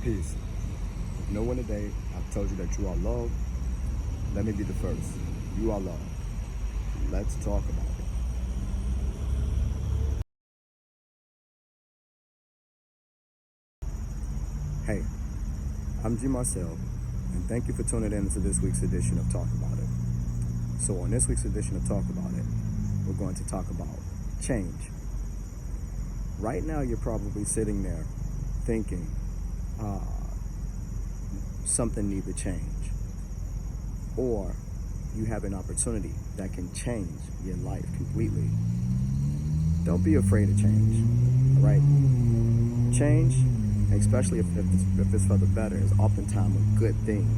Peace. If no one today I've told you that you are loved, let me be the first. You are loved. Let's talk about it. Hey, I'm G. Marcel, and thank you for tuning in to this week's edition of Talk About It. So on this week's edition of Talk About It, we're going to talk about change. Right now, you're probably sitting there thinking, something needs to change. Or you have an opportunity that can change your life completely. Don't be afraid of change, all right? Change, especially if it's for the better, is oftentimes a good thing.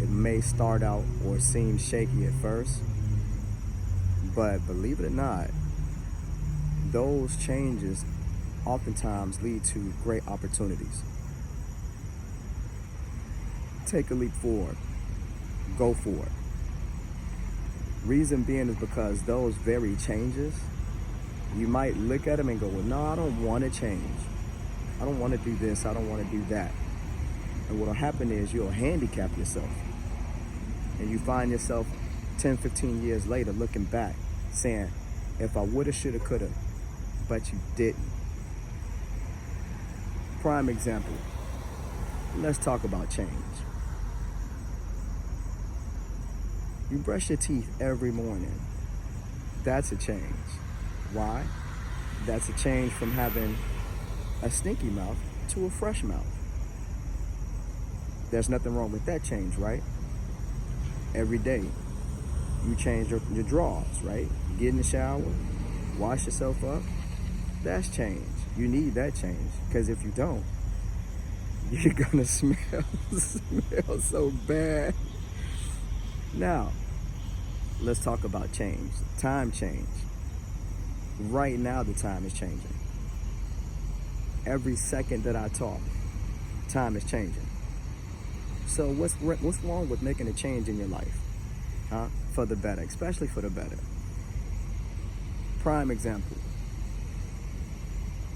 It may start out or seem shaky at first, but believe it or not, those changes oftentimes lead to great opportunities. Take a leap forward. Go for it. Reason being is because those very changes, you might look at them and go, well, no, I don't want to change. I don't want to do this. I don't want to do that. And what will happen is you'll handicap yourself. And you find yourself 10, 15 years later looking back saying, if I woulda, shoulda, coulda, but you didn't. Prime example. Let's talk about change. You brush your teeth every morning. That's a change. Why? That's a change from having a stinky mouth to a fresh mouth. There's nothing wrong with that change, right? Every day, you change your drawers, right? Get in the shower, wash yourself up. That's change. You need that change, because if you don't, you're gonna smell so bad. Now, let's talk about change. Time change. Right now, the time is changing. Every second that I talk, time is changing. So what's wrong with making a change in your life? For the better, especially for the better. Prime example.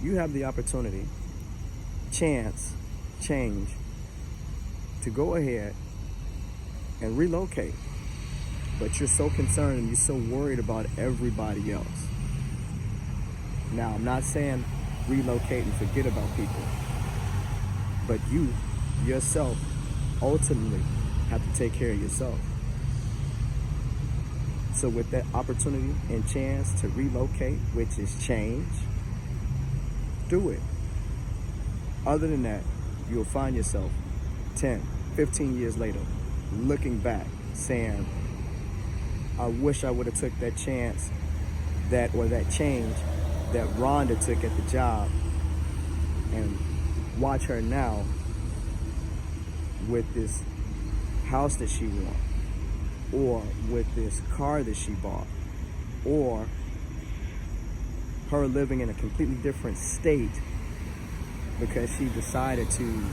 You have the opportunity, chance, change, to go ahead and relocate. But you're so concerned and you're so worried about everybody else. Now, I'm not saying relocate and forget about people, but you, yourself, ultimately have to take care of yourself. So with that opportunity and chance to relocate, which is change, do it. Other than that, you'll find yourself 10, 15 years later, looking back, saying, I wish I would have took that chance, that change that Rhonda took at the job, and watch her now with this house that she wants, or with this car that she bought, or her living in a completely different state because she decided to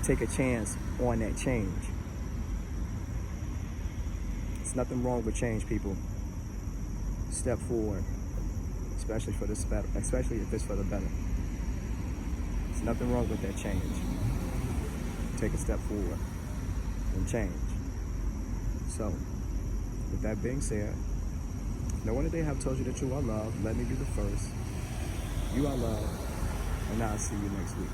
take a chance on that change. There's nothing wrong with change, people. Step forward, especially if it's for the better. There's nothing wrong with that change. Take a step forward and change. So, with that being said, no one today have told you that you are loved. Let me be the first. You are loved, and I'll see you next week.